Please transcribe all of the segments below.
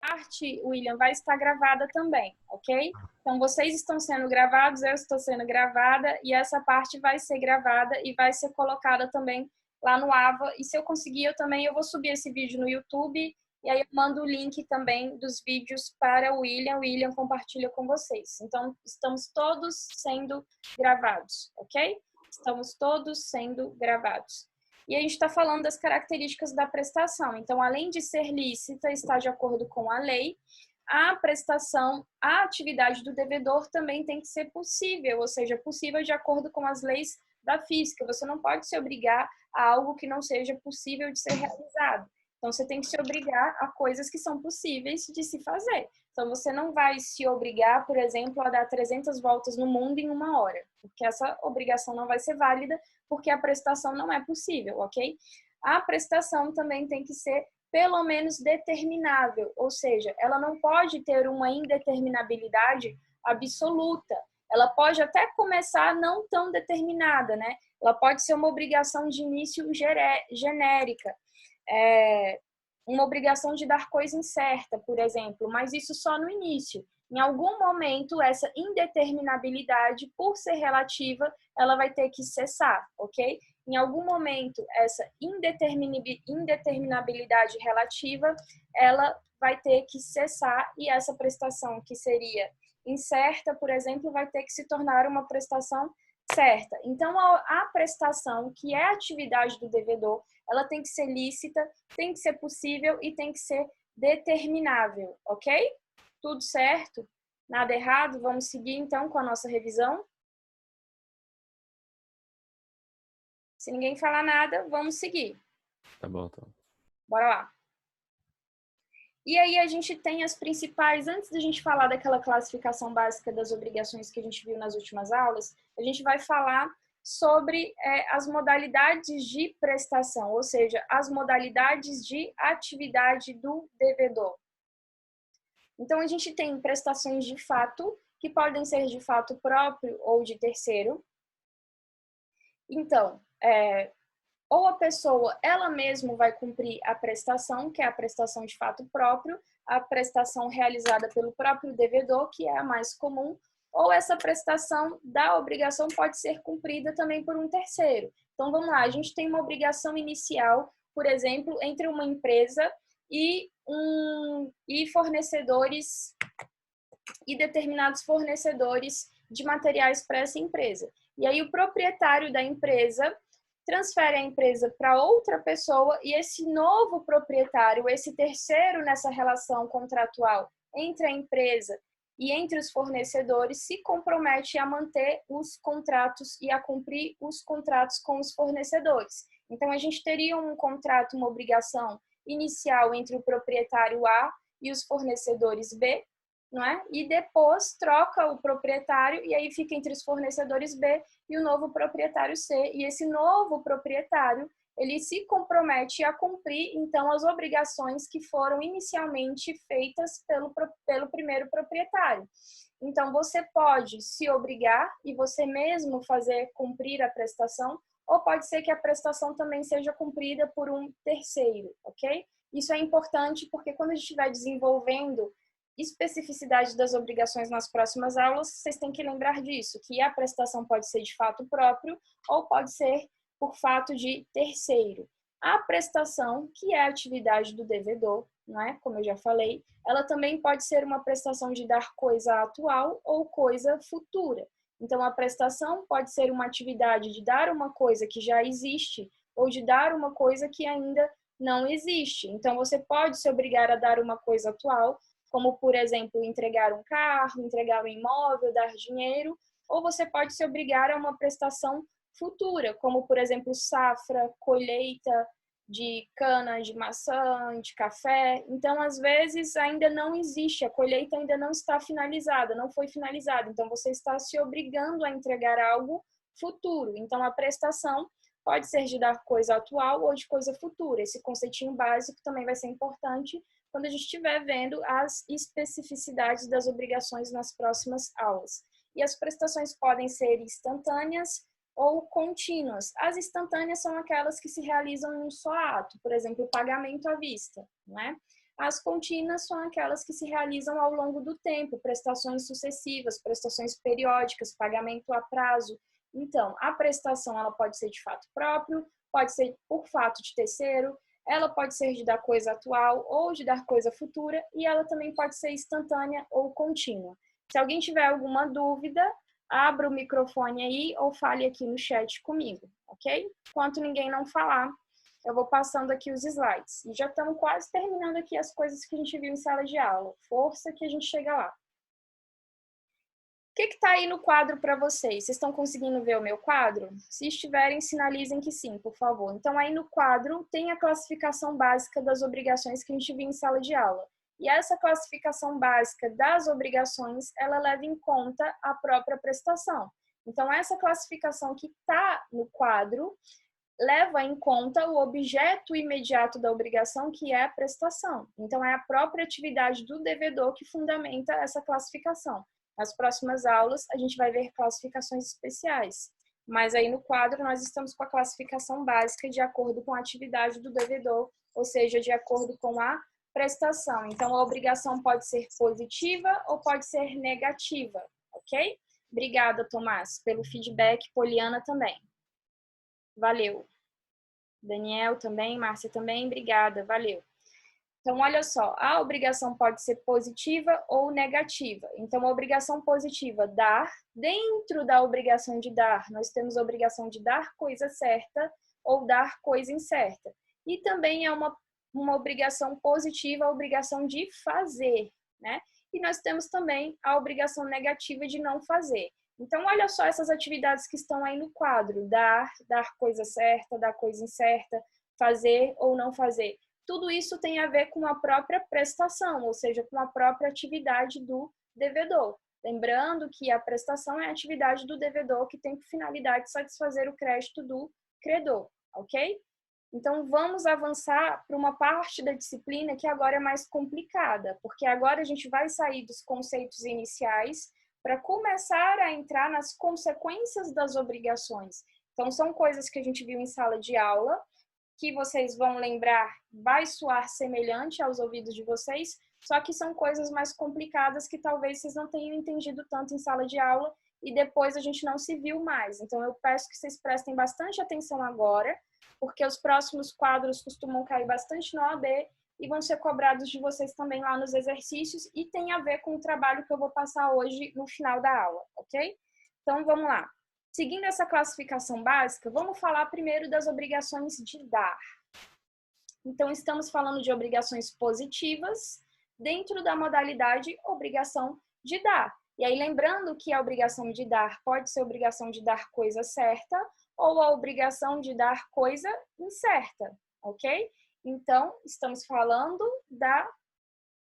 parte, William, vai estar gravada também, ok? Então, vocês estão sendo gravados, eu estou sendo gravada, e essa parte vai ser gravada e vai ser colocada também lá no Ava. E se eu conseguir, eu vou subir esse vídeo no YouTube, e aí eu mando o link também dos vídeos para o William compartilha com vocês. Então, estamos todos sendo gravados, ok? Estamos todos sendo gravados. E a gente está falando das características da prestação. Então, além de ser lícita, está de acordo com a lei, a prestação, a atividade do devedor também tem que ser possível, ou seja, possível de acordo com as leis da física. Você não pode se obrigar a algo que não seja possível de ser realizado. Então, você tem que se obrigar a coisas que são possíveis de se fazer. Então, você não vai se obrigar, por exemplo, a dar 300 voltas no mundo em 1 hora, porque essa obrigação não vai ser válida, porque a prestação não é possível, ok? A prestação também tem que ser pelo menos determinável, ou seja, ela não pode ter uma indeterminabilidade absoluta. Ela pode até começar não tão determinada, né? Ela pode ser uma obrigação de início genérica, uma obrigação de dar coisa incerta, por exemplo, mas isso só no início. Em algum momento, essa indeterminabilidade, por ser relativa, ela vai ter que cessar, ok? Em algum momento, essa indeterminabilidade relativa, ela vai ter que cessar e essa prestação que seria incerta, por exemplo, vai ter que se tornar uma prestação certa. Então, a prestação, que é a atividade do devedor, ela tem que ser lícita, tem que ser possível e tem que ser determinável, ok? Tudo certo? Nada errado? Vamos seguir, então, com a nossa revisão? Se ninguém falar nada, vamos seguir. Tá bom, então. Bora lá. E aí a gente tem as principais, antes da gente falar daquela classificação básica das obrigações que a gente viu nas últimas aulas, a gente vai falar sobre as modalidades de prestação, ou seja, as modalidades de atividade do devedor. Então, a gente tem prestações de fato, que podem ser de fato próprio ou de terceiro. Então, ou a pessoa, ela mesma vai cumprir a prestação, que é a prestação de fato próprio, a prestação realizada pelo próprio devedor, que é a mais comum, ou essa prestação da obrigação pode ser cumprida também por um terceiro. Então, vamos lá, a gente tem uma obrigação inicial, por exemplo, entre uma empresa e fornecedores e determinados fornecedores de materiais para essa empresa. E aí o proprietário da empresa transfere a empresa para outra pessoa e esse novo proprietário, esse terceiro nessa relação contratual entre a empresa e entre os fornecedores, se compromete a manter os contratos e a cumprir os contratos com os fornecedores. Então, a gente teria um contrato, uma obrigação inicial entre o proprietário A e os fornecedores B, não é? E depois troca o proprietário e aí fica entre os fornecedores B e o novo proprietário C. E esse novo proprietário, ele se compromete a cumprir, então, as obrigações que foram inicialmente feitas pelo primeiro proprietário. Então, você pode se obrigar e você mesmo fazer cumprir a prestação, ou pode ser que a prestação também seja cumprida por um terceiro, ok? Isso é importante porque quando a gente estiver desenvolvendo especificidade das obrigações nas próximas aulas, vocês têm que lembrar disso, que a prestação pode ser de fato próprio ou pode ser por fato de terceiro. A prestação, que é a atividade do devedor, não é? Como eu já falei, ela também pode ser uma prestação de dar coisa atual ou coisa futura. Então, a prestação pode ser uma atividade de dar uma coisa que já existe ou de dar uma coisa que ainda não existe. Então, você pode se obrigar a dar uma coisa atual, como, por exemplo, entregar um carro, entregar um imóvel, dar dinheiro, ou você pode se obrigar a uma prestação futura, como, por exemplo, safra, colheita de cana, de maçã, de café. Então, às vezes, ainda não existe, a colheita ainda não está finalizada, não foi finalizada. Então, você está se obrigando a entregar algo futuro. Então, a prestação pode ser de dar coisa atual ou de coisa futura. Esse conceitinho básico também vai ser importante quando a gente estiver vendo as especificidades das obrigações nas próximas aulas. E as prestações podem ser instantâneas ou contínuas. As instantâneas são aquelas que se realizam em um só ato, por exemplo, o pagamento à vista, né? As contínuas são aquelas que se realizam ao longo do tempo, prestações sucessivas, prestações periódicas, pagamento a prazo. Então, a prestação ela pode ser de fato próprio, pode ser por fato de terceiro, ela pode ser de dar coisa atual ou de dar coisa futura, e ela também pode ser instantânea ou contínua. Se alguém tiver alguma dúvida, abra o microfone aí ou fale aqui no chat comigo, ok? Enquanto ninguém não falar, eu vou passando aqui os slides. E já estamos quase terminando aqui as coisas que a gente viu em sala de aula. Força que a gente chega lá. O que está aí no quadro para vocês? Vocês estão conseguindo ver o meu quadro? Se estiverem, sinalizem que sim, por favor. Então, aí no quadro tem a classificação básica das obrigações que a gente viu em sala de aula. E essa classificação básica das obrigações, ela leva em conta a própria prestação. Então, essa classificação que está no quadro leva em conta o objeto imediato da obrigação, que é a prestação. Então, é a própria atividade do devedor que fundamenta essa classificação. Nas próximas aulas, a gente vai ver classificações especiais. Mas aí no quadro, nós estamos com a classificação básica de acordo com a atividade do devedor, ou seja, de acordo com a prestação. Então, a obrigação pode ser positiva ou pode ser negativa, ok? Obrigada, Tomás, pelo feedback. Poliana também. Valeu. Daniel também, Márcia também, obrigada, valeu. Então, olha só, a obrigação pode ser positiva ou negativa. Então, a obrigação positiva, dar. Dentro da obrigação de dar, nós temos a obrigação de dar coisa certa ou dar coisa incerta. E também é uma obrigação positiva, a obrigação de fazer, né? E nós temos também a obrigação negativa de não fazer. Então, olha só essas atividades que estão aí no quadro. Dar coisa certa, dar coisa incerta, fazer ou não fazer. Tudo isso tem a ver com a própria prestação, ou seja, com a própria atividade do devedor. Lembrando que a prestação é a atividade do devedor que tem por finalidade satisfazer o crédito do credor, ok? Então, vamos avançar para uma parte da disciplina que agora é mais complicada, porque agora a gente vai sair dos conceitos iniciais para começar a entrar nas consequências das obrigações. Então, são coisas que a gente viu em sala de aula, que vocês vão lembrar, vai soar semelhante aos ouvidos de vocês, só que são coisas mais complicadas que talvez vocês não tenham entendido tanto em sala de aula e depois a gente não se viu mais. Então, eu peço que vocês prestem bastante atenção agora, porque os próximos quadros costumam cair bastante no OAB e vão ser cobrados de vocês também lá nos exercícios e tem a ver com o trabalho que eu vou passar hoje no final da aula, ok? Então, vamos lá. Seguindo essa classificação básica, vamos falar primeiro das obrigações de dar. Então, estamos falando de obrigações positivas dentro da modalidade obrigação de dar. E aí, lembrando que a obrigação de dar pode ser a obrigação de dar coisa certa ou a obrigação de dar coisa incerta, ok? Então, estamos falando da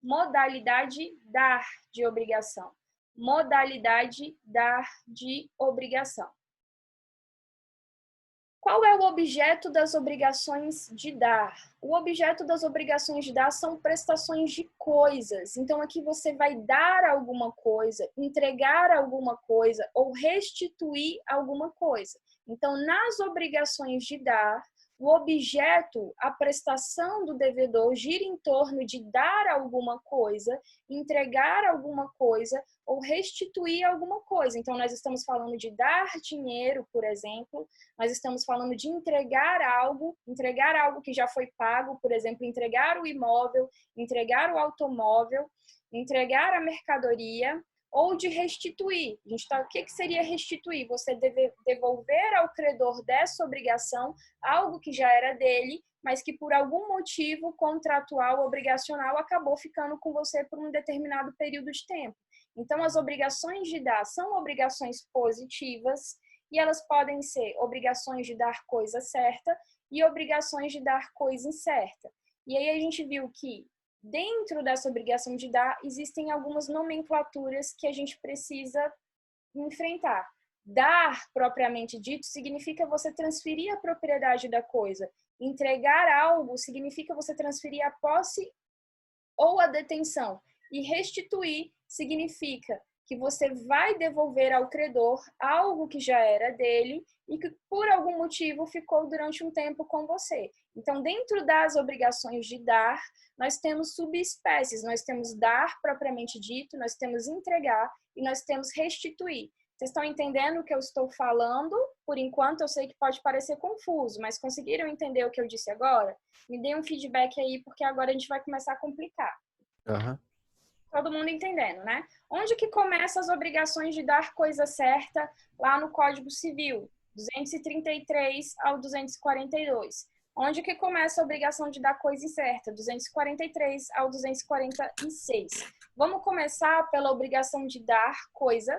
modalidade dar de obrigação. Modalidade dar de obrigação. Qual é o objeto das obrigações de dar? O objeto das obrigações de dar são prestações de coisas. Então, aqui você vai dar alguma coisa, entregar alguma coisa ou restituir alguma coisa. Então, nas obrigações de dar, o objeto, a prestação do devedor gira em torno de dar alguma coisa, entregar alguma coisa ou restituir alguma coisa. Então, nós estamos falando de dar dinheiro, por exemplo, nós estamos falando de entregar algo que já foi pago, por exemplo, entregar o imóvel, entregar o automóvel, entregar a mercadoria, ou de restituir. O que seria restituir? Você deve devolver ao credor dessa obrigação algo que já era dele, mas que por algum motivo contratual, obrigacional, acabou ficando com você por um determinado período de tempo. Então, as obrigações de dar são obrigações positivas e elas podem ser obrigações de dar coisa certa e obrigações de dar coisa incerta. E aí a gente viu que dentro dessa obrigação de dar, existem algumas nomenclaturas que a gente precisa enfrentar. Dar, propriamente dito, significa você transferir a propriedade da coisa. Entregar algo significa você transferir a posse ou a detenção. E restituir significa que você vai devolver ao credor algo que já era dele e que por algum motivo ficou durante um tempo com você. Então, dentro das obrigações de dar, nós temos subespécies, nós temos dar propriamente dito, nós temos entregar e nós temos restituir. Vocês estão entendendo o que eu estou falando? Por enquanto, eu sei que pode parecer confuso, mas conseguiram entender o que eu disse agora? Me dê um feedback aí, porque agora a gente vai começar a complicar. Aham. Todo mundo entendendo, né? Onde que começam as obrigações de dar coisa certa lá no Código Civil? 233 ao 242. Onde que começa a obrigação de dar coisa certa? 243 ao 246. Vamos começar pela obrigação de dar coisa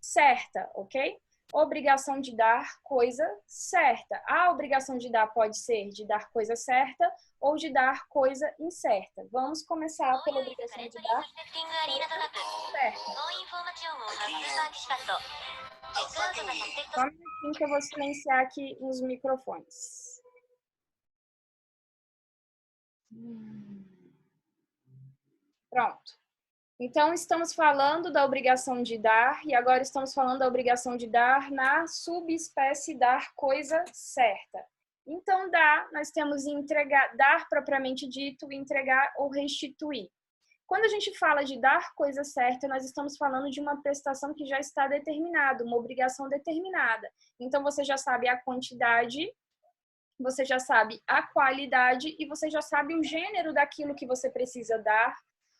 certa, ok? Obrigação de dar coisa certa. A obrigação de dar pode ser de dar coisa certa ou de dar coisa incerta. Vamos começar pela obrigação de dar coisa certa. Só um minutinho que eu vou silenciar aqui os microfones. Pronto. Então, estamos falando da obrigação de dar e agora estamos falando da obrigação de dar na subespécie dar coisa certa. Então, dar, nós temos entregar, dar propriamente dito, entregar ou restituir. Quando a gente fala de dar coisa certa, nós estamos falando de uma prestação que já está determinada, uma obrigação determinada. Então, você já sabe a quantidade, você já sabe a qualidade e você já sabe o gênero daquilo que você precisa dar,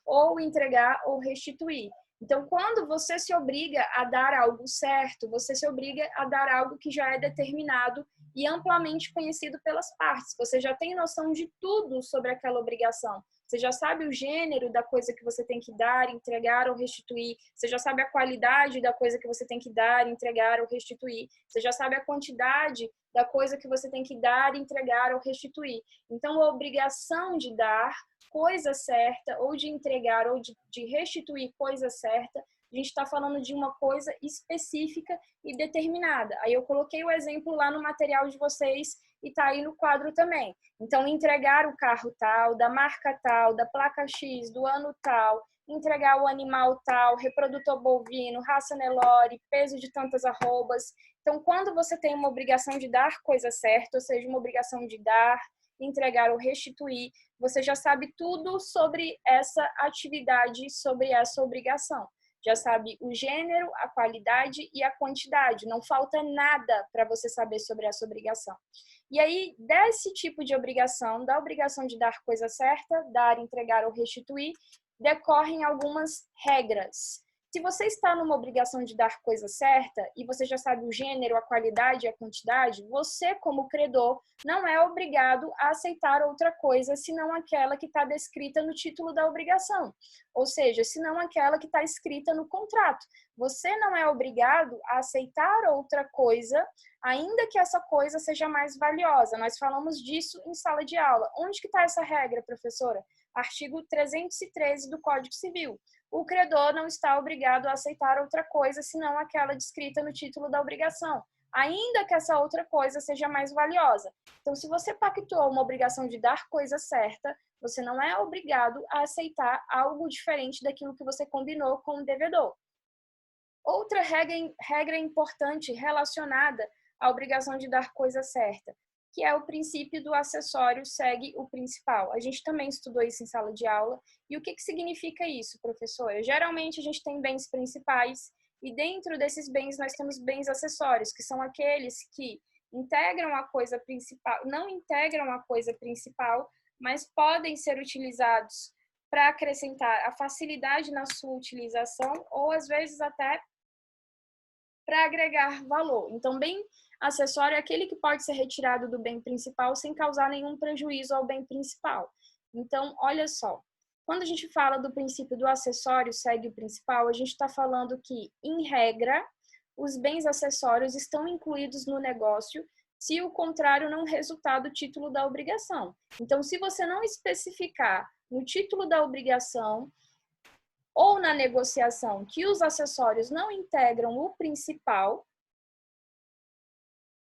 ou entregar ou restituir. Então, quando você se obriga a dar algo certo, você se obriga a dar algo que já é determinado e amplamente conhecido pelas partes. Você já tem noção de tudo sobre aquela obrigação. Você já sabe o gênero da coisa que você tem que dar, entregar ou restituir. Você já sabe a qualidade da coisa que você tem que dar, entregar ou restituir. Você já sabe a quantidade da coisa que você tem que dar, entregar ou restituir. Então, a obrigação de dar coisa certa, ou de entregar, ou de restituir coisa certa, a gente está falando de uma coisa específica e determinada. Aí eu coloquei o exemplo lá no material de vocês e está aí no quadro também. Então, entregar o carro tal, da marca tal, da placa X, do ano tal, entregar o animal tal, reprodutor bovino, raça Nelore, peso de tantas arrobas. Então, quando você tem uma obrigação de dar coisa certa, ou seja, uma obrigação de dar, entregar ou restituir, você já sabe tudo sobre essa atividade, sobre essa obrigação. Já sabe o gênero, a qualidade e a quantidade. Não falta nada para você saber sobre essa obrigação. E aí, desse tipo de obrigação, da obrigação de dar coisa certa, dar, entregar ou restituir, decorrem algumas regras. Se você está numa obrigação de dar coisa certa e você já sabe o gênero, a qualidade e a quantidade, você, como credor, não é obrigado a aceitar outra coisa senão aquela que está descrita no título da obrigação, ou seja, senão aquela que está escrita no contrato. Você não é obrigado a aceitar outra coisa, ainda que essa coisa seja mais valiosa. Nós falamos disso em sala de aula. Onde que está essa regra, professora? Artigo 313 do Código Civil. O credor não está obrigado a aceitar outra coisa senão aquela descrita no título da obrigação, ainda que essa outra coisa seja mais valiosa. Então, se você pactuou uma obrigação de dar coisa certa, você não é obrigado a aceitar algo diferente daquilo que você combinou com o devedor. Outra regra importante relacionada à obrigação de dar coisa certa, que é o princípio do acessório segue o principal. A gente também estudou isso em sala de aula. E o que significa isso, professora? Geralmente a gente tem bens principais e dentro desses bens nós temos bens acessórios, que são aqueles que integram a coisa principal, não integram a coisa principal, mas podem ser utilizados para acrescentar a facilidade na sua utilização ou às vezes até para agregar valor. Então, bem acessório é aquele que pode ser retirado do bem principal sem causar nenhum prejuízo ao bem principal. Então, olha só, quando a gente fala do princípio do acessório segue o principal, a gente está falando que, em regra, os bens acessórios estão incluídos no negócio se o contrário não resultar do título da obrigação. Então, se você não especificar no título da obrigação ou na negociação que os acessórios não integram o principal,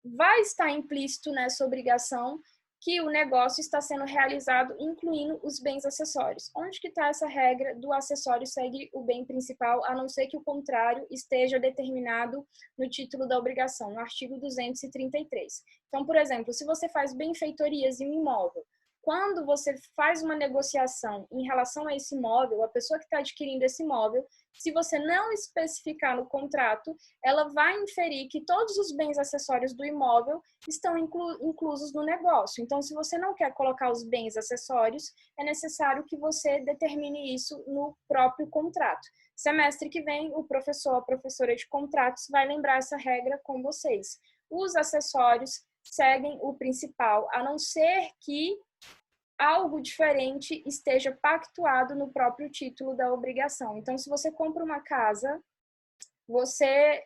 vai estar implícito nessa obrigação que o negócio está sendo realizado, incluindo os bens acessórios. Onde que está essa regra do acessório segue o bem principal, a não ser que o contrário esteja determinado no título da obrigação, no artigo 233. Então, por exemplo, se você faz benfeitorias em um imóvel, quando você faz uma negociação em relação a esse imóvel, a pessoa que está adquirindo esse imóvel, se você não especificar no contrato, ela vai inferir que todos os bens acessórios do imóvel estão inclusos no negócio. Então, se você não quer colocar os bens acessórios, é necessário que você determine isso no próprio contrato. Semestre que vem, o professor, a professora de contratos vai lembrar essa regra com vocês. Os acessórios seguem o principal, a não ser que algo diferente esteja pactuado no próprio título da obrigação. Então, se você compra uma casa, você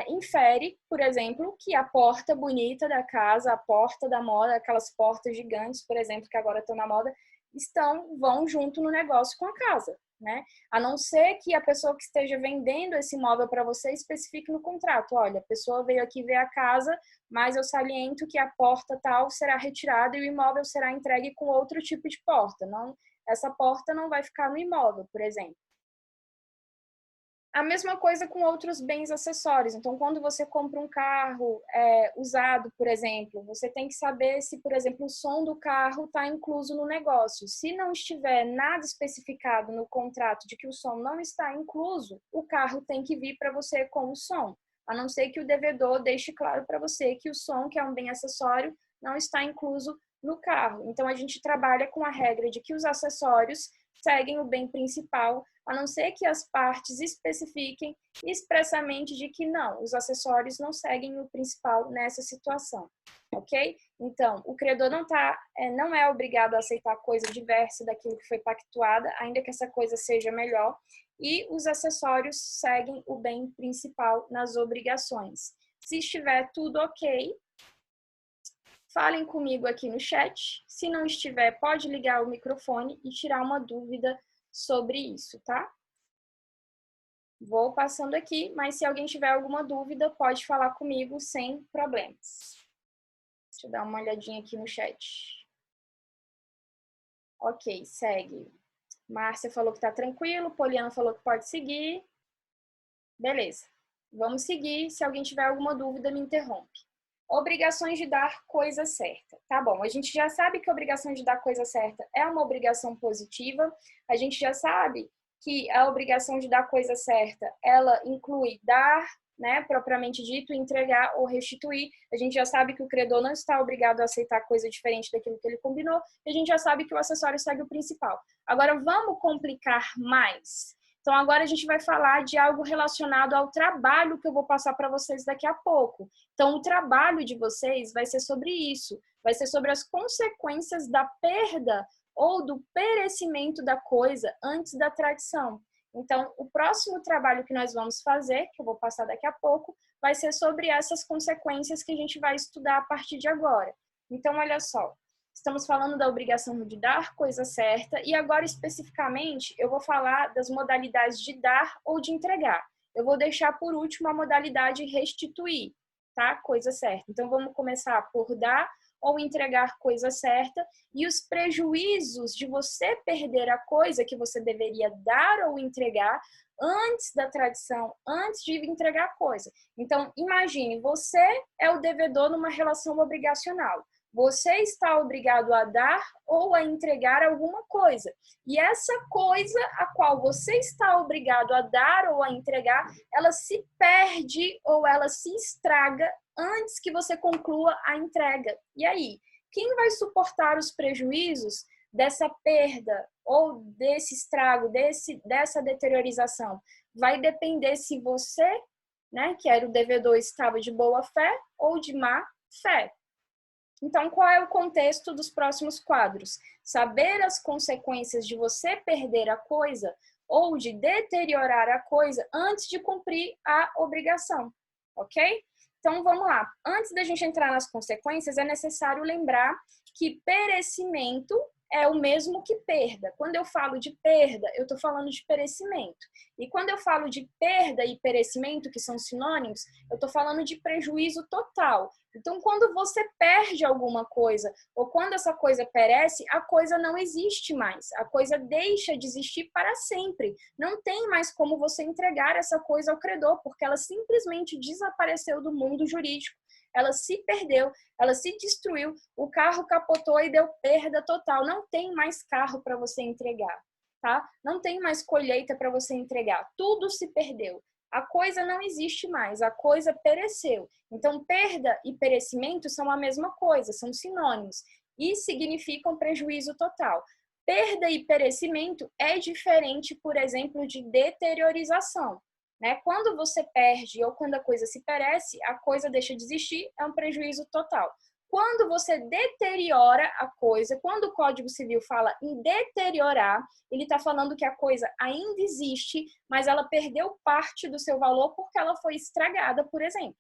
infere, por exemplo, que a porta bonita da casa, a porta da moda, aquelas portas gigantes, por exemplo, que agora estão na moda, vão junto no negócio com a casa, né? A não ser que a pessoa que esteja vendendo esse imóvel para você especifique no contrato. Olha, a pessoa veio aqui ver a casa, mas eu saliento que a porta tal será retirada e o imóvel será entregue com outro tipo de porta. Não, essa porta não vai ficar no imóvel, por exemplo. A mesma coisa com outros bens acessórios. Então, quando você compra um carro usado, por exemplo, você tem que saber se, por exemplo, o som do carro está incluso no negócio. Se não estiver nada especificado no contrato de que o som não está incluso, o carro tem que vir para você com o som. A não ser que o devedor deixe claro para você que o som, que é um bem acessório, não está incluso no carro. Então, a gente trabalha com a regra de que os acessórios seguem o bem principal, a não ser que as partes especifiquem expressamente de que não, os acessórios não seguem o principal nessa situação, ok? Então, o credor não é obrigado a aceitar coisa diversa daquilo que foi pactuada, ainda que essa coisa seja melhor, e os acessórios seguem o bem principal nas obrigações. Se estiver tudo ok, falem comigo aqui no chat. Se não estiver, pode ligar o microfone e tirar uma dúvida sobre isso, tá? Vou passando aqui, mas se alguém tiver alguma dúvida, pode falar comigo sem problemas. Deixa eu dar uma olhadinha aqui no chat. Ok, segue. Márcia falou que tá tranquilo, Poliana falou que pode seguir. Beleza, vamos seguir. Se alguém tiver alguma dúvida, me interrompe. Obrigações de dar coisa certa. Tá bom, a gente já sabe que a obrigação de dar coisa certa é uma obrigação positiva. A gente já sabe que a obrigação de dar coisa certa, ela inclui dar, né, propriamente dito, entregar ou restituir. A gente já sabe que o credor não está obrigado a aceitar coisa diferente daquilo que ele combinou. E a gente já sabe que o acessório segue o principal. Agora, vamos complicar mais. Então, agora a gente vai falar de algo relacionado ao trabalho que eu vou passar para vocês daqui a pouco. Então, o trabalho de vocês vai ser sobre isso, vai ser sobre as consequências da perda ou do perecimento da coisa antes da tradição. Então, o próximo trabalho que nós vamos fazer, que eu vou passar daqui a pouco, vai ser sobre essas consequências que a gente vai estudar a partir de agora. Então, olha só. Estamos falando da obrigação de dar coisa certa e agora especificamente eu vou falar das modalidades de dar ou de entregar. Eu vou deixar por último a modalidade restituir, tá? Coisa certa. Então vamos começar por dar ou entregar coisa certa e os prejuízos de você perder a coisa que você deveria dar ou entregar antes da tradição, antes de entregar a coisa. Então imagine, você é o devedor numa relação obrigacional. Você está obrigado a dar ou a entregar alguma coisa. E essa coisa a qual você está obrigado a dar ou a entregar, ela se perde ou ela se estraga antes que você conclua a entrega. E aí, quem vai suportar os prejuízos dessa perda ou desse estrago, dessa deteriorização? Vai depender se você, né, que era o devedor, estava de boa fé ou de má fé. Então, qual é o contexto dos próximos quadros? Saber as consequências de você perder a coisa ou de deteriorar a coisa antes de cumprir a obrigação, ok? Então, vamos lá. Antes da gente entrar nas consequências, é necessário lembrar que perecimento é o mesmo que perda. Quando eu falo de perda, eu estou falando de perecimento. E quando eu falo de perda e perecimento, que são sinônimos, eu estou falando de prejuízo total. Então, quando você perde alguma coisa, ou quando essa coisa perece, a coisa não existe mais. A coisa deixa de existir para sempre. Não tem mais como você entregar essa coisa ao credor, porque ela simplesmente desapareceu do mundo jurídico. Ela se perdeu, ela se destruiu, o carro capotou e deu perda total. Não tem mais carro para você entregar, tá? Não tem mais colheita para você entregar. Tudo se perdeu. A coisa não existe mais, a coisa pereceu. Então, perda e perecimento são a mesma coisa, são sinônimos e significam prejuízo total. Perda e perecimento é diferente, por exemplo, de deteriorização. Né? Quando você perde ou quando a coisa se perece, a coisa deixa de existir, é um prejuízo total. Quando você deteriora a coisa, quando o Código Civil fala em deteriorar, ele está falando que a coisa ainda existe, mas ela perdeu parte do seu valor porque ela foi estragada, por exemplo.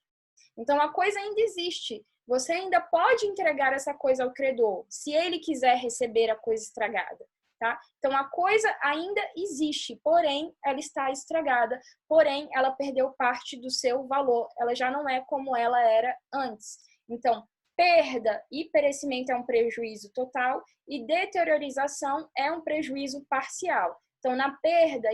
Então, a coisa ainda existe. Você ainda pode entregar essa coisa ao credor, se ele quiser receber a coisa estragada. Tá? Então, a coisa ainda existe, porém, ela está estragada, porém, ela perdeu parte do seu valor, ela já não é como ela era antes. Então, perda e perecimento é um prejuízo total e deteriorização é um prejuízo parcial. Então, na perda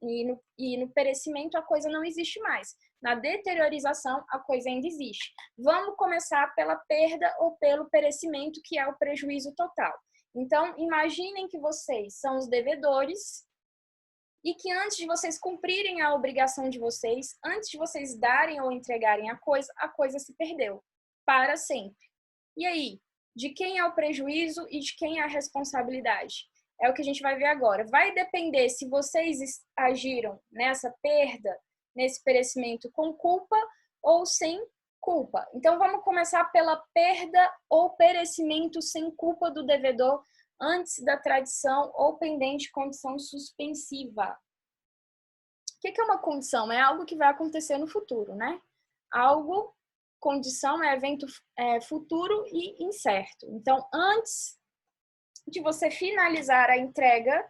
e no perecimento, a coisa não existe mais. Na deteriorização, a coisa ainda existe. Vamos começar pela perda ou pelo perecimento, que é o prejuízo total. Então, imaginem que vocês são os devedores e que antes de vocês cumprirem a obrigação de vocês, antes de vocês darem ou entregarem a coisa se perdeu para sempre. E aí, de quem é o prejuízo e de quem é a responsabilidade? É o que a gente vai ver agora. Vai depender se vocês agiram nessa perda, nesse perecimento com culpa ou sem culpa. Então, vamos começar pela perda ou perecimento sem culpa do devedor antes da tradição ou pendente condição suspensiva. O que é uma condição? É algo que vai acontecer no futuro, né? Condição é evento futuro e incerto. Então, antes de você finalizar a entrega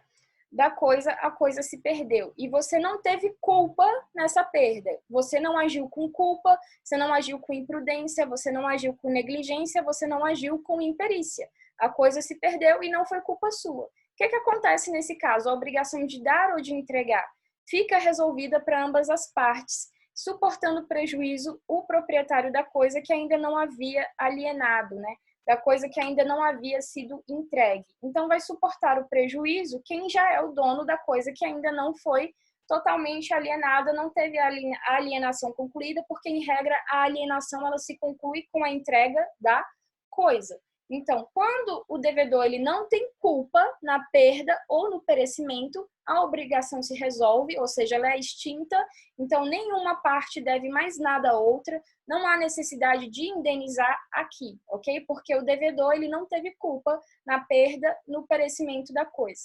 da coisa, a coisa se perdeu. E você não teve culpa nessa perda. Você não agiu com culpa, você não agiu com imprudência, você não agiu com negligência, você não agiu com imperícia. A coisa se perdeu e não foi culpa sua. O que acontece nesse caso? A obrigação de dar ou de entregar fica resolvida para ambas as partes, suportando prejuízo o proprietário da coisa que ainda não havia alienado, né? Da coisa que ainda não havia sido entregue. Então, vai suportar o prejuízo quem já é o dono da coisa que ainda não foi totalmente alienada, não teve a alienação concluída, porque, em regra, a alienação ela se conclui com a entrega da coisa. Então, quando o devedor ele não tem culpa na perda ou no perecimento, a obrigação se resolve, ou seja, ela é extinta, então nenhuma parte deve mais nada à outra, não há necessidade de indenizar aqui, ok? Porque o devedor ele não teve culpa na perda, no perecimento da coisa.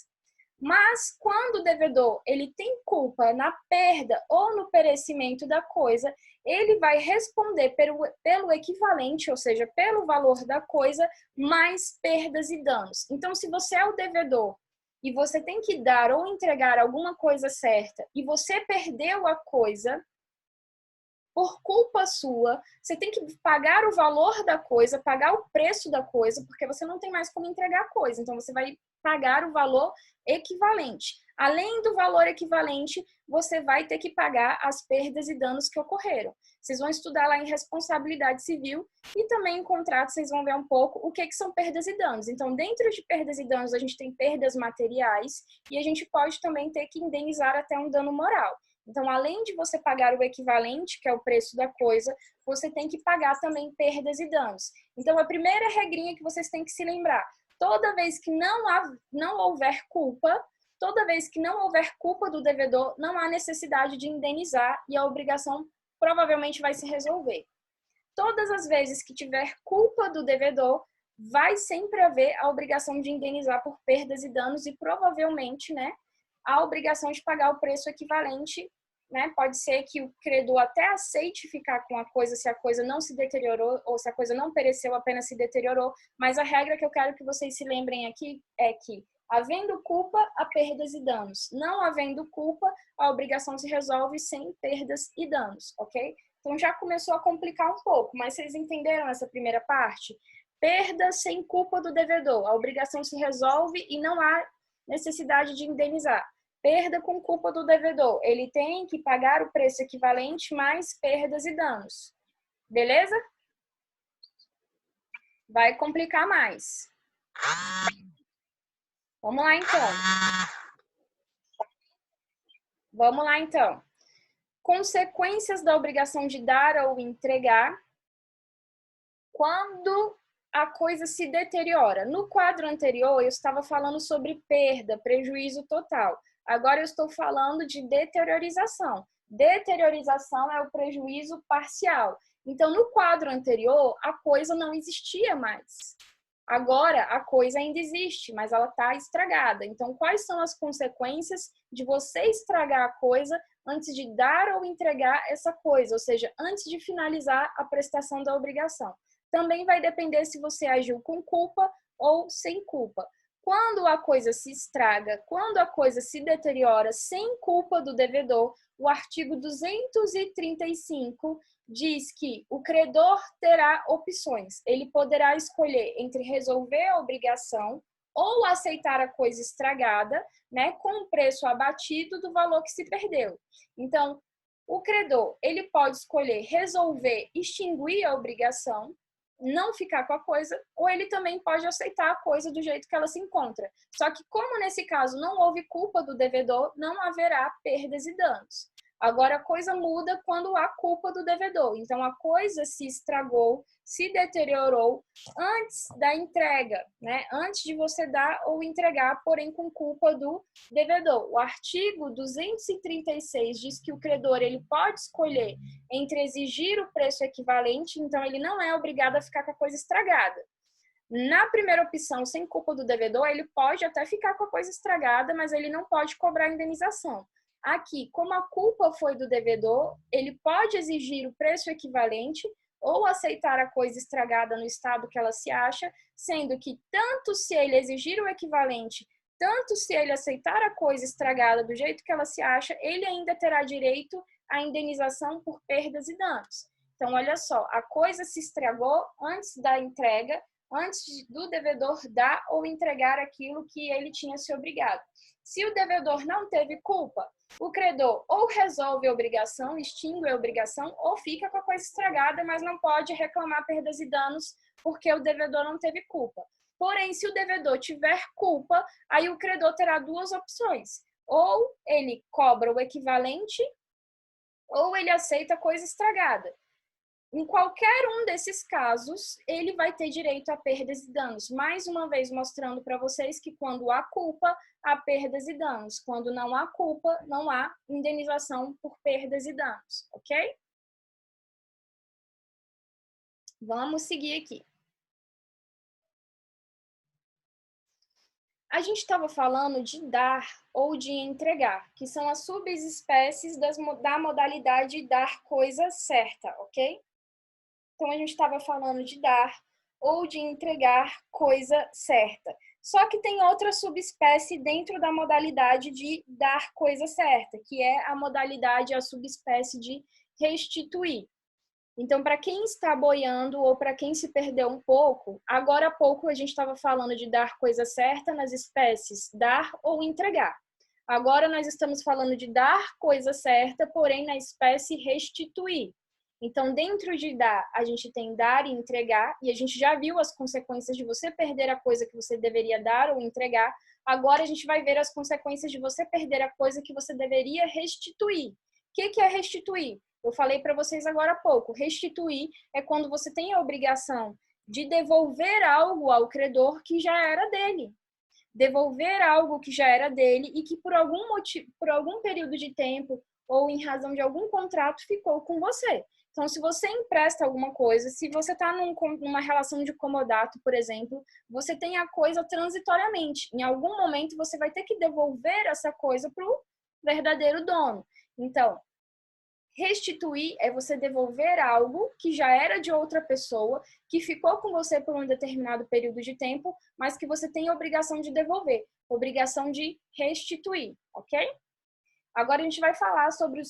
Mas quando o devedor ele tem culpa na perda ou no perecimento da coisa, ele vai responder pelo equivalente, ou seja, pelo valor da coisa, mais perdas e danos. Então, se você é o devedor e você tem que dar ou entregar alguma coisa certa e você perdeu a coisa, por culpa sua, você tem que pagar o valor da coisa, pagar o preço da coisa, porque você não tem mais como entregar a coisa. Então, você vai pagar o valor equivalente. Além do valor equivalente, você vai ter que pagar as perdas e danos que ocorreram. Vocês vão estudar lá em responsabilidade civil e também em contrato vocês vão ver um pouco o que são perdas e danos. Então, dentro de perdas e danos, a gente tem perdas materiais e a gente pode também ter que indenizar até um dano moral. Então, além de você pagar o equivalente, que é o preço da coisa, você tem que pagar também perdas e danos. Então, a primeira regrinha que vocês têm que se lembrar, toda vez que não houver culpa, toda vez que não houver culpa do devedor, não há necessidade de indenizar e a obrigação provavelmente vai se resolver. Todas as vezes que tiver culpa do devedor, vai sempre haver a obrigação de indenizar por perdas e danos e provavelmente, né, a obrigação de pagar o preço equivalente né? Pode ser que o credor até aceite ficar com a coisa se a coisa não se deteriorou ou se a coisa não pereceu, apenas se deteriorou. Mas a regra que eu quero que vocês se lembrem aqui é que, havendo culpa, há perdas e danos. Não havendo culpa, a obrigação se resolve sem perdas e danos, ok? Então já começou a complicar um pouco, mas vocês entenderam essa primeira parte? Perda sem culpa do devedor. A obrigação se resolve e não há necessidade de indenizar. Perda com culpa do devedor. Ele tem que pagar o preço equivalente mais perdas e danos. Beleza? Vai complicar mais. Vamos lá, então. Vamos lá, então. Consequências da obrigação de dar ou entregar quando a coisa se deteriora. No quadro anterior, eu estava falando sobre perda, prejuízo total. Agora eu estou falando de deteriorização. Deteriorização é o prejuízo parcial. Então, no quadro anterior, a coisa não existia mais. Agora, a coisa ainda existe, mas ela está estragada. Então, quais são as consequências de você estragar a coisa antes de dar ou entregar essa coisa? Ou seja, antes de finalizar a prestação da obrigação. Também vai depender se você agiu com culpa ou sem culpa. Quando a coisa se estraga, quando a coisa se deteriora sem culpa do devedor, o artigo 235 diz que o credor terá opções. Ele poderá escolher entre resolver a obrigação ou aceitar a coisa estragada, né, com o preço abatido do valor que se perdeu. Então, o credor, ele pode escolher resolver, extinguir a obrigação, não ficar com a coisa, ou ele também pode aceitar a coisa do jeito que ela se encontra. Só que como nesse caso não houve culpa do devedor, não haverá perdas e danos. Agora a coisa muda quando há culpa do devedor. Então a coisa se estragou, se deteriorou antes da entrega, né? Antes de você dar ou entregar, porém com culpa do devedor. O artigo 236 diz que o credor ele pode escolher entre exigir o preço equivalente, então ele não é obrigado a ficar com a coisa estragada. Na primeira opção, sem culpa do devedor, ele pode até ficar com a coisa estragada, mas ele não pode cobrar indenização. Aqui, como a culpa foi do devedor, ele pode exigir o preço equivalente ou aceitar a coisa estragada no estado que ela se acha, sendo que tanto se ele exigir o equivalente, tanto se ele aceitar a coisa estragada do jeito que ela se acha, ele ainda terá direito à indenização por perdas e danos. Então, olha só, a coisa se estragou antes da entrega, antes do devedor dar ou entregar aquilo que ele tinha se obrigado. Se o devedor não teve culpa, o credor ou resolve a obrigação, extingue a obrigação, ou fica com a coisa estragada, mas não pode reclamar perdas e danos porque o devedor não teve culpa. Porém, se o devedor tiver culpa, aí o credor terá duas opções. Ou ele cobra o equivalente, ou ele aceita a coisa estragada. Em qualquer um desses casos, ele vai ter direito a perdas e danos. Mais uma vez mostrando para vocês que quando há culpa, há perdas e danos. Quando não há culpa, não há indenização por perdas e danos, ok? Vamos seguir aqui. A gente estava falando de dar ou de entregar, que são as subespécies da modalidade dar coisa certa, ok? Então, a gente estava falando de dar ou de entregar coisa certa. Só que tem outra subespécie dentro da modalidade de dar coisa certa, que é a modalidade, a subespécie de restituir. Então, para quem está boiando ou para quem se perdeu um pouco, agora há pouco a gente estava falando de dar coisa certa nas espécies dar ou entregar. Agora nós estamos falando de dar coisa certa, porém na espécie restituir. Então, dentro de dar, a gente tem dar e entregar, e a gente já viu as consequências de você perder a coisa que você deveria dar ou entregar. Agora a gente vai ver as consequências de você perder a coisa que você deveria restituir. O que é restituir? Eu falei para vocês agora há pouco. Restituir é quando você tem a obrigação de devolver algo ao credor que já era dele. Devolver algo que já era dele e que por algum motivo, por algum período de tempo ou em razão de algum contrato ficou com você. Então, se você empresta alguma coisa, se você está numa relação de comodato, por exemplo, você tem a coisa transitoriamente. Em algum momento, você vai ter que devolver essa coisa para o verdadeiro dono. Então, Restituir é você devolver algo que já era de outra pessoa, que ficou com você por um determinado período de tempo, mas que você tem a obrigação de devolver, obrigação de restituir, ok? Agora a gente vai falar sobre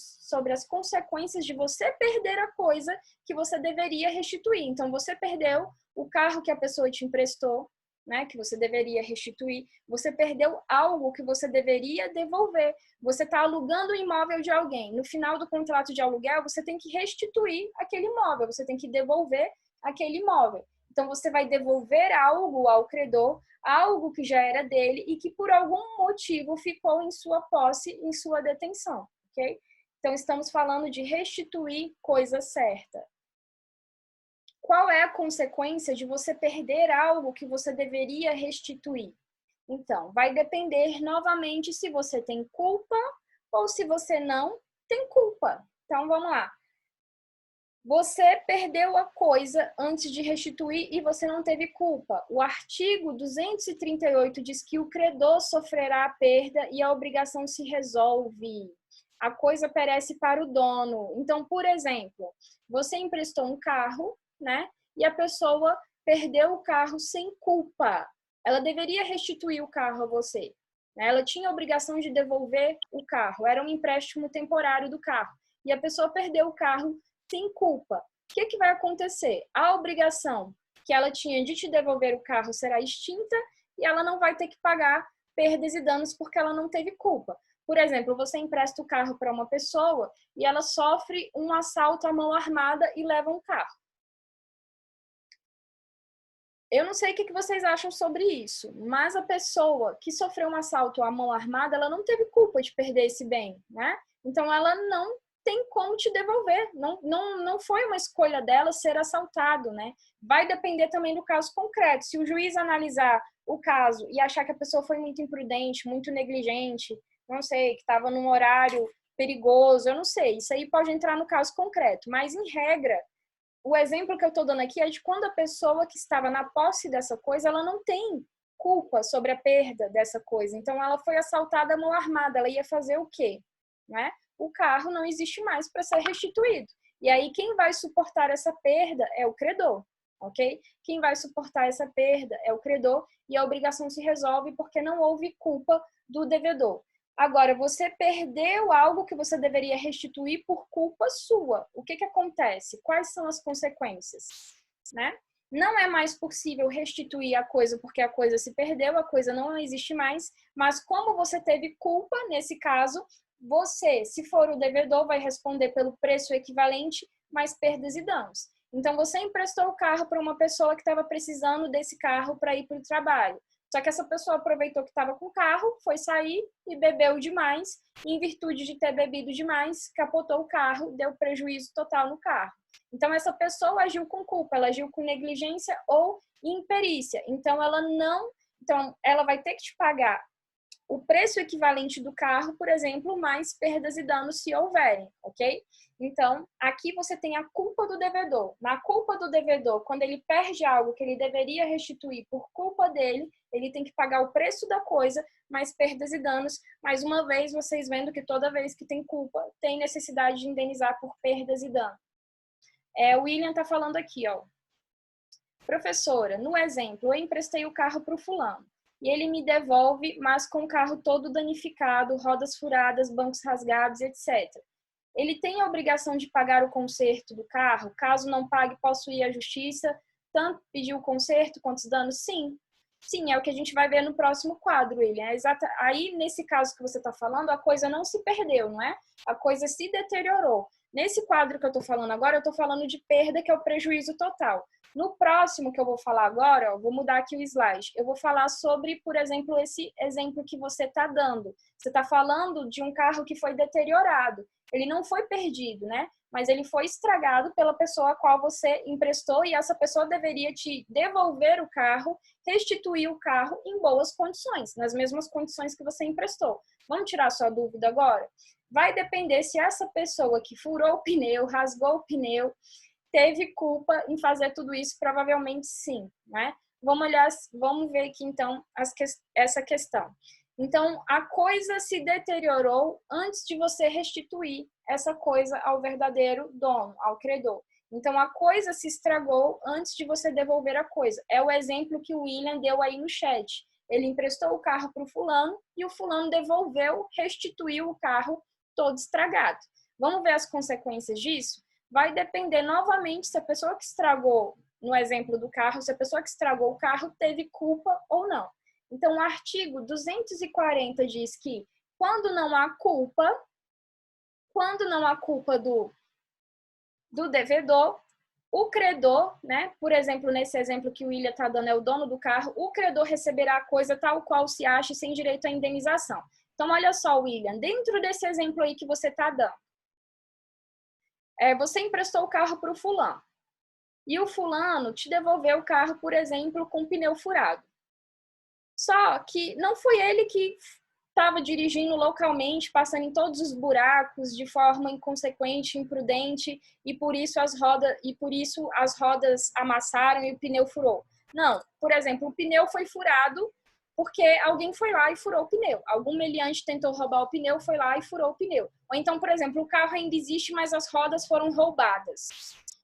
as consequências de você perder a coisa que você deveria restituir. Então, você perdeu o carro que a pessoa te emprestou, né, que você deveria restituir. Você perdeu algo que você deveria devolver. Você está alugando o imóvel de alguém. No final do contrato de aluguel, você tem que restituir aquele imóvel, você tem que devolver aquele imóvel. Então, você vai devolver algo ao credor, algo que já era dele e que por algum motivo ficou em sua posse, em sua detenção, ok? Então, estamos falando de restituir coisa certa. Qual é a consequência de você perder algo que você deveria restituir? Então, vai depender novamente se você tem culpa ou se você não tem culpa. Então, vamos lá. Você perdeu a coisa antes de restituir e você não teve culpa. O artigo 238 diz que o credor sofrerá a perda e a obrigação se resolve. A coisa perece para o dono. Então, por exemplo, você emprestou um carro, né? E a pessoa perdeu o carro sem culpa. Ela deveria restituir o carro a você. Ela tinha a obrigação de devolver o carro. Era um empréstimo temporário do carro. E a pessoa perdeu o carro sem culpa. O que vai acontecer? A obrigação que ela tinha de te devolver o carro será extinta e ela não vai ter que pagar perdas e danos porque ela não teve culpa. Por exemplo, você empresta o carro para uma pessoa e ela sofre um assalto à mão armada e leva um carro. Eu não sei o que vocês acham sobre isso, mas a pessoa que sofreu um assalto à mão armada, ela não teve culpa de perder esse bem, né? Então, ela não tem como te devolver. Não foi uma escolha dela ser assaltado, né? Vai depender também do caso concreto. Se o juiz analisar o caso e achar que a pessoa foi muito imprudente, muito negligente, não sei, que estava num horário perigoso, eu não sei. Isso aí pode entrar no caso concreto. Mas, em regra, o exemplo que eu estou dando aqui é de quando a pessoa que estava na posse dessa coisa, ela não tem culpa sobre a perda dessa coisa. Então, ela foi assaltada à mão armada. Ela ia fazer o quê? Né? O carro não existe mais para ser restituído. E aí, quem vai suportar essa perda é o credor, ok? Quem vai suportar essa perda é o credor e a obrigação se resolve porque não houve culpa do devedor. Agora, você perdeu algo que você deveria restituir por culpa sua. O que acontece? Quais são as consequências? Né? Não é mais possível restituir a coisa porque a coisa se perdeu, a coisa não existe mais, mas como você teve culpa, nesse caso, você, se for o devedor, vai responder pelo preço equivalente, mais perdas e danos. Então, você emprestou o carro para uma pessoa que estava precisando desse carro para ir para o trabalho. Só que essa pessoa aproveitou que estava com o carro, foi sair e bebeu demais. E, em virtude de ter bebido demais, capotou o carro, deu prejuízo total no carro. Então, essa pessoa agiu com culpa, ela agiu com negligência ou imperícia. Então, ela vai ter que te pagar o preço equivalente do carro, por exemplo, mais perdas e danos se houverem, ok? Então, aqui você tem a culpa do devedor. Na culpa do devedor, quando ele perde algo que ele deveria restituir por culpa dele, ele tem que pagar o preço da coisa, mais perdas e danos. Mais uma vez, vocês vendo que toda vez que tem culpa, tem necessidade de indenizar por perdas e danos. O William está falando aqui, ó. Professora, no exemplo, eu emprestei o carro para o fulano. E ele me devolve, mas com o carro todo danificado, rodas furadas, bancos rasgados, etc. Ele tem a obrigação de pagar o conserto do carro? Caso não pague, posso ir à justiça, tanto pedir o conserto quanto os danos? Sim. Sim, é o que a gente vai ver no próximo quadro, William. Aí, nesse caso que você está falando, a coisa não se perdeu, não é? A coisa se deteriorou. Nesse quadro que eu estou falando agora, eu estou falando de perda, que é o prejuízo total. No próximo que eu vou falar agora, ó, vou mudar aqui o slide. Eu vou falar sobre, por exemplo, esse exemplo que você está dando. Você está falando de um carro que foi deteriorado. Ele não foi perdido, né? Mas ele foi estragado pela pessoa a qual você emprestou e essa pessoa deveria te devolver o carro, restituir o carro em boas condições, nas mesmas condições que você emprestou. Vamos tirar sua dúvida agora? Vai depender se essa pessoa que furou o pneu, rasgou o pneu, teve culpa em fazer tudo isso? Provavelmente sim, né? Vamos ver aqui então essa questão. Então, a coisa se deteriorou antes de você restituir essa coisa ao verdadeiro dono, ao credor. Então, a coisa se estragou antes de você devolver a coisa. É o exemplo que o William deu aí no chat. Ele emprestou o carro para o fulano e o fulano devolveu, restituiu o carro todo estragado. Vamos ver as consequências disso? Vai depender novamente se a pessoa que estragou, no exemplo do carro, se a pessoa que estragou o carro teve culpa ou não. Então, o artigo 240 diz que quando não há culpa do devedor, o credor, né? Por exemplo, nesse exemplo que o William está dando, é o dono do carro, o credor receberá a coisa tal qual se acha sem direito à indenização. Então, olha só, William, dentro desse exemplo aí que você está dando, você emprestou o carro para o fulano e o fulano te devolveu o carro, por exemplo, com o pneu furado. Só que não foi ele que estava dirigindo localmente, passando em todos os buracos de forma inconsequente, imprudente, e por isso as rodas amassaram e o pneu furou. Não, por exemplo, o pneu foi furado porque alguém foi lá e furou o pneu. Algum meliante tentou roubar o pneu, foi lá e furou o pneu. Ou então, por exemplo, o carro ainda existe, mas as rodas foram roubadas.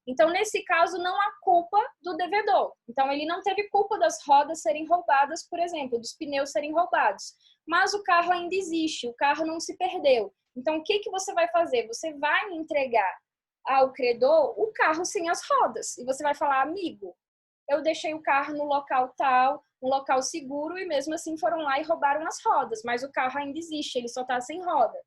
Então, nesse caso, não há culpa do devedor. Então, ele não teve culpa das rodas serem roubadas, por exemplo, dos pneus serem roubados. Mas o carro ainda existe, o carro não se perdeu. Então, o que você vai fazer? Você vai entregar ao credor o carro sem as rodas. E você vai falar, amigo, eu deixei o carro no local tal, um local seguro, e mesmo assim foram lá e roubaram as rodas. Mas o carro ainda existe, ele só está sem roda.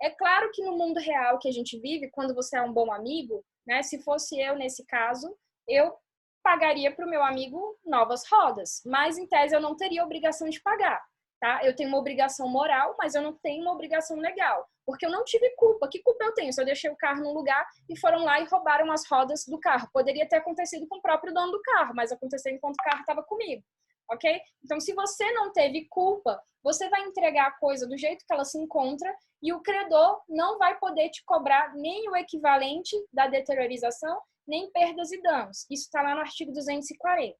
É claro que no mundo real que a gente vive, quando você é um bom amigo, né? Se fosse eu nesse caso, eu pagaria para o meu amigo novas rodas, mas em tese eu não teria obrigação de pagar, tá? Eu tenho uma obrigação moral, mas eu não tenho uma obrigação legal, porque eu não tive culpa. Que culpa eu tenho se eu deixei o carro num lugar e foram lá e roubaram as rodas do carro? Poderia ter acontecido com o próprio dono do carro, mas aconteceu enquanto o carro estava comigo, ok? Então, se você não teve culpa, você vai entregar a coisa do jeito que ela se encontra e o credor não vai poder te cobrar nem o equivalente da deteriorização, nem perdas e danos. Isso está lá no artigo 240.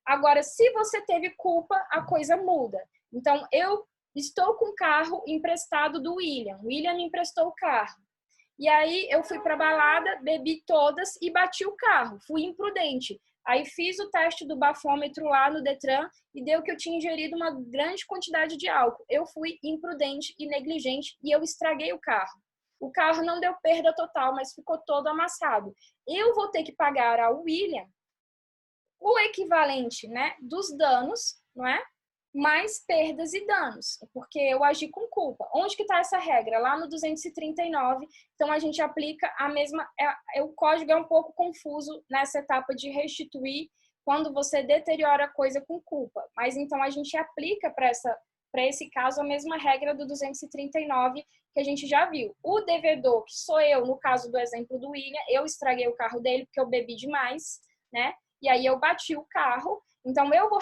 Agora, se você teve culpa, a coisa muda. Então, eu estou com o carro emprestado do William. O William me emprestou o carro. E aí, eu fui para a balada, bebi todas e bati o carro. Fui imprudente. Aí fiz o teste do bafômetro lá no Detran e deu que eu tinha ingerido uma grande quantidade de álcool. Eu fui imprudente e negligente e eu estraguei o carro. O carro não deu perda total, mas ficou todo amassado. Eu vou ter que pagar ao William o equivalente, né, dos danos, não é? Mais perdas e danos, porque eu agi com culpa. Onde que está essa regra? Lá no 239, então a gente aplica a mesma... o código é um pouco confuso nessa etapa de restituir quando você deteriora a coisa com culpa, mas então a gente aplica para esse caso a mesma regra do 239 que a gente já viu. O devedor, que sou eu, no caso do exemplo do William, eu estraguei o carro dele porque eu bebi demais, né? E aí eu bati o carro, então eu vou